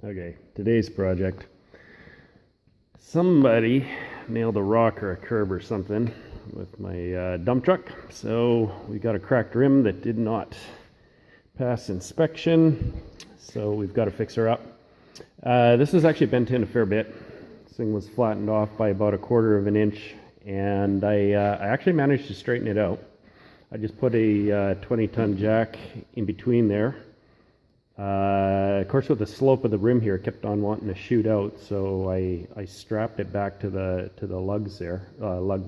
Okay, today's project. Somebody nailed a rock or a curb or something with my dump truck. So we got a cracked rim that did not pass inspection. So we've got to fix her up. This was actually bent in a fair bit. This thing was flattened off by about 1/4 of an inch, and I actually managed to straighten it out. I just put a 20-ton jack in between there. Of course, with the slope of the rim here, it kept on wanting to shoot out, so I strapped it back to the lugs there. What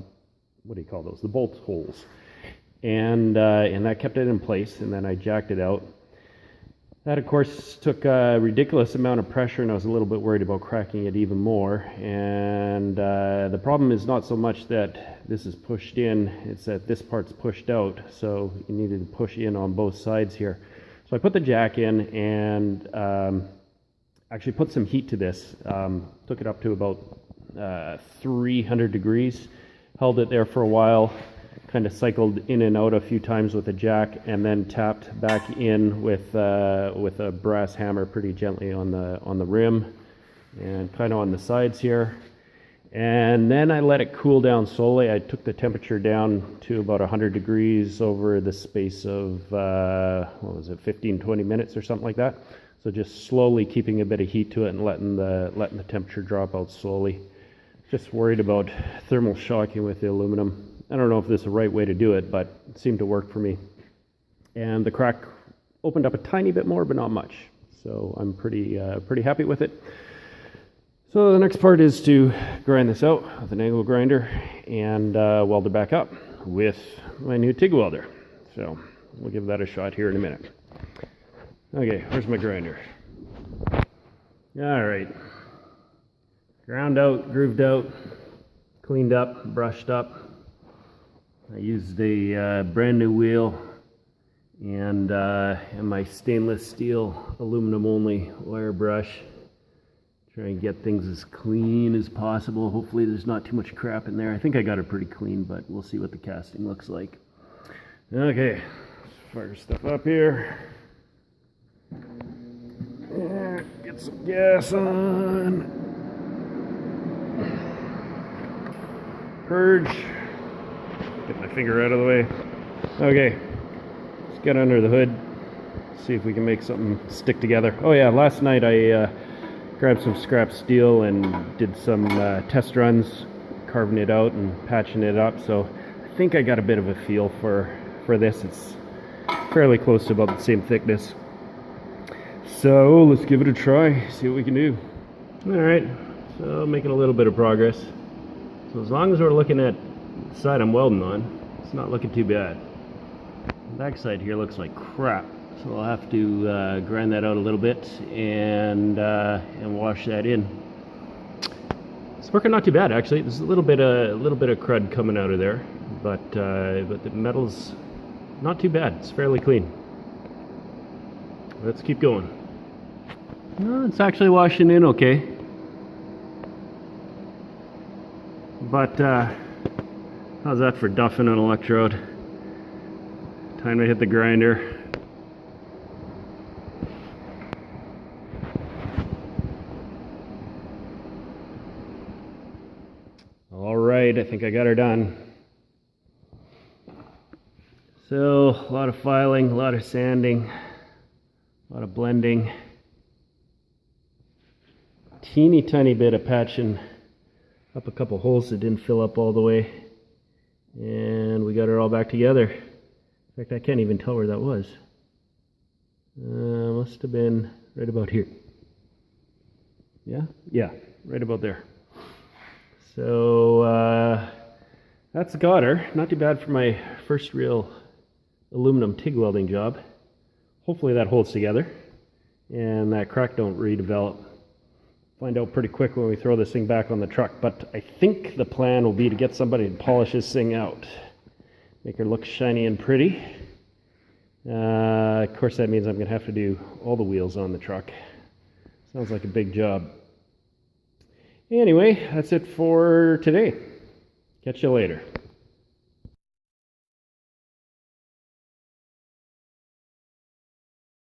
do you call those? The bolt holes, and that kept it in place. And then I jacked it out. That, of course, took a ridiculous amount of pressure, and I was a little bit worried about cracking it even more. And the problem is not so much that this is pushed in; it's that this part's pushed out. So you needed to push in on both sides here. So I put the jack in and actually put some heat to this. Took it up to about 300 degrees, held it there for a while, kind of cycled in and out a few times with the jack, and then tapped back in with a brass hammer pretty gently on the rim and kind of on the sides here. And then I let it cool down slowly. I took the temperature down to about 100 degrees over the space of, 15-20 minutes or something like that. So just slowly keeping a bit of heat to it and letting the temperature drop out slowly. Just worried about thermal shocking with the aluminum. I don't know if this is the right way to do it, but it seemed to work for me. And the crack opened up a tiny bit more, but not much. So I'm pretty happy with it. So the next part is to grind this out with an angle grinder and weld it back up with my new TIG welder. So we'll give that a shot here in a minute. Okay, where's my grinder? All right. Ground out, grooved out, cleaned up, brushed up. I used a brand new wheel and my stainless steel aluminum only wire brush. Try and get things as clean as possible. Hopefully there's not too much crap in there. I think I got it pretty clean, but we'll see what the casting looks like. Okay, let's fire stuff up here. Yeah, get some gas on. Purge. Get my finger out of the way. Okay, let's get under the hood. See if we can make something stick together. Oh yeah, last night I grabbed some scrap steel and did some test runs, carving it out and patching it up. So I think I got a bit of a feel for this. It's fairly close to about the same thickness. So let's give it a try, see what we can do. All right, so making a little bit of progress. So as long as we're looking at the side I'm welding on, it's not looking too bad. The back side here looks like crap. So I'll have to grind that out a little bit and wash that in. It's working not too bad actually. There's a little bit of crud coming out of there, but the metal's not too bad. It's fairly clean. Let's keep going. No, it's actually washing in okay. But how's that for duffing an electrode? Time to hit the grinder. All right, I think I got her done. So, a lot of filing, a lot of sanding, a lot of blending. Teeny tiny bit of patching up a couple holes that didn't fill up all the way. And we got her all back together. In fact, I can't even tell where that was. Must have been right about here. Yeah? Yeah, right about there. So that's got her. Not too bad for my first real aluminum TIG welding job. Hopefully that holds together and that crack don't redevelop. Find out pretty quick when we throw this thing back on the truck, but I think the plan will be to get somebody to polish this thing out. Make her look shiny and pretty. Of course that means I'm going to have to do all the wheels on the truck. Sounds like a big job. Anyway, that's it for today. Catch you later.